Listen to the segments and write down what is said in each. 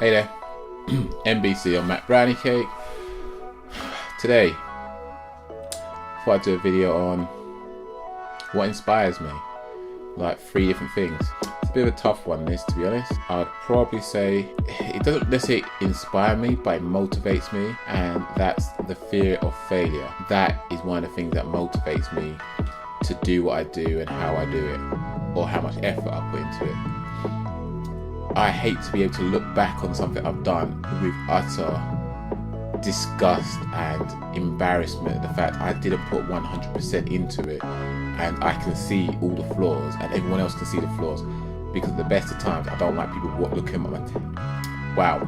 Hey there, MBC on Browniecake. Today, thought I'd do a video on what inspires me, like 3 different things. It's a bit of a tough one, this, to be honest. I'd probably say it doesn't necessarily inspire me, but it motivates me, and that's the fear of failure. That is one of the things that motivates me to do what I do and how I do it, or how much effort I put into it. I hate to be able to look back on something I've done with utter disgust and embarrassment. The fact I didn't put 100% into it, and I can see all the flaws, and everyone else can see the flaws. Because at the best of times, I don't like people looking at my... Wow.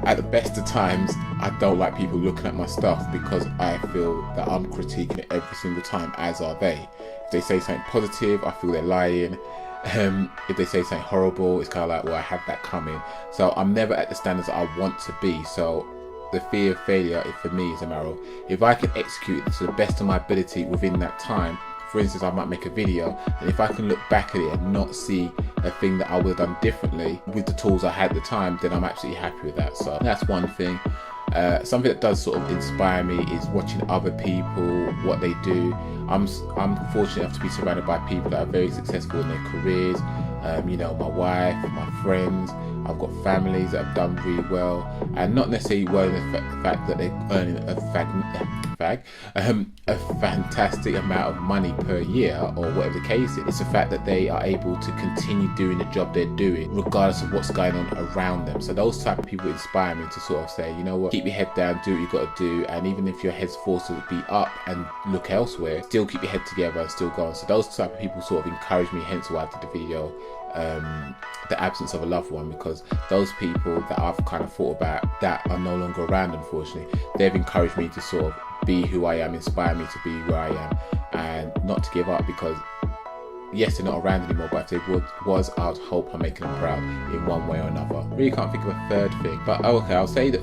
At the best of times, I don't like people looking at my stuff because I feel that I'm critiquing it every single time, as are they. If they say something positive, I feel they're lying. If they say something horrible, it's kind of like, well, I had that coming. So I'm never at the standards that I want to be. So the fear of failure, for me, is a matter of, if I can execute it to the best of my ability within that time. For instance, I might make a video, and if I can look back at it and not see a thing that I would have done differently with the tools I had at the time, then I'm absolutely happy with that. So that's one thing. Something that does sort of inspire me is watching other people, what they do. I'm fortunate enough to be surrounded by people that are very successful in their careers. You know, my wife, my friends. I've got families that have done really well, and not necessarily well in the fact that they're earning a fantastic amount of money per year, or whatever the case is. It's the fact that they are able to continue doing the job they're doing regardless of what's going on around them. So those type of people inspire me to sort of say, you know what, keep your head down, do what you got to do, and even if your head's forced to be up and look elsewhere, still keep your head together and still go on. So those type of people sort of encourage me, hence why I did the video, the absence of a loved one, because those people that I've kind of thought about that are no longer around, unfortunately, they've encouraged me to sort of be who I am, inspire me to be where I am, and not to give up, because yes, they're not around anymore, but if they was, I would hope I'm making them proud in one way or another. Really can't think of a third thing, but okay, I'll say the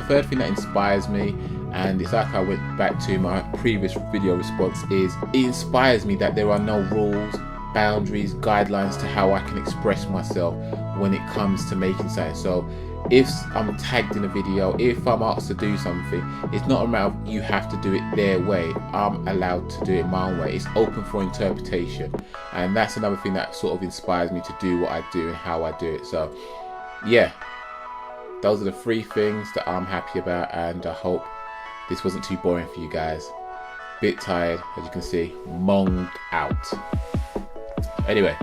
third thing that inspires me, and it's like I went back to my previous video response, is it inspires me that there are no rules, boundaries, guidelines to how I can express myself when it comes to making something. So if I'm tagged in a video, if I'm asked to do something, it's not a matter of you have to do it their way. I'm allowed to do it my own way. It's open for interpretation, and that's another thing that sort of inspires me to do what I do and how I do it. So yeah, those are the 3 things that I'm happy about, and I hope this wasn't too boring for you guys. Bit tired, as you can see, monged out. Anyway,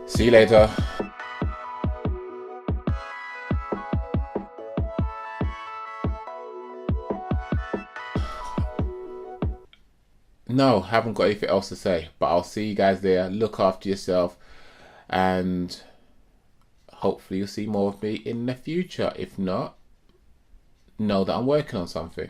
see you later. No, haven't got anything else to say, but I'll see you guys there. Look after yourself, and hopefully you'll see more of me in the future. If not, know that I'm working on something.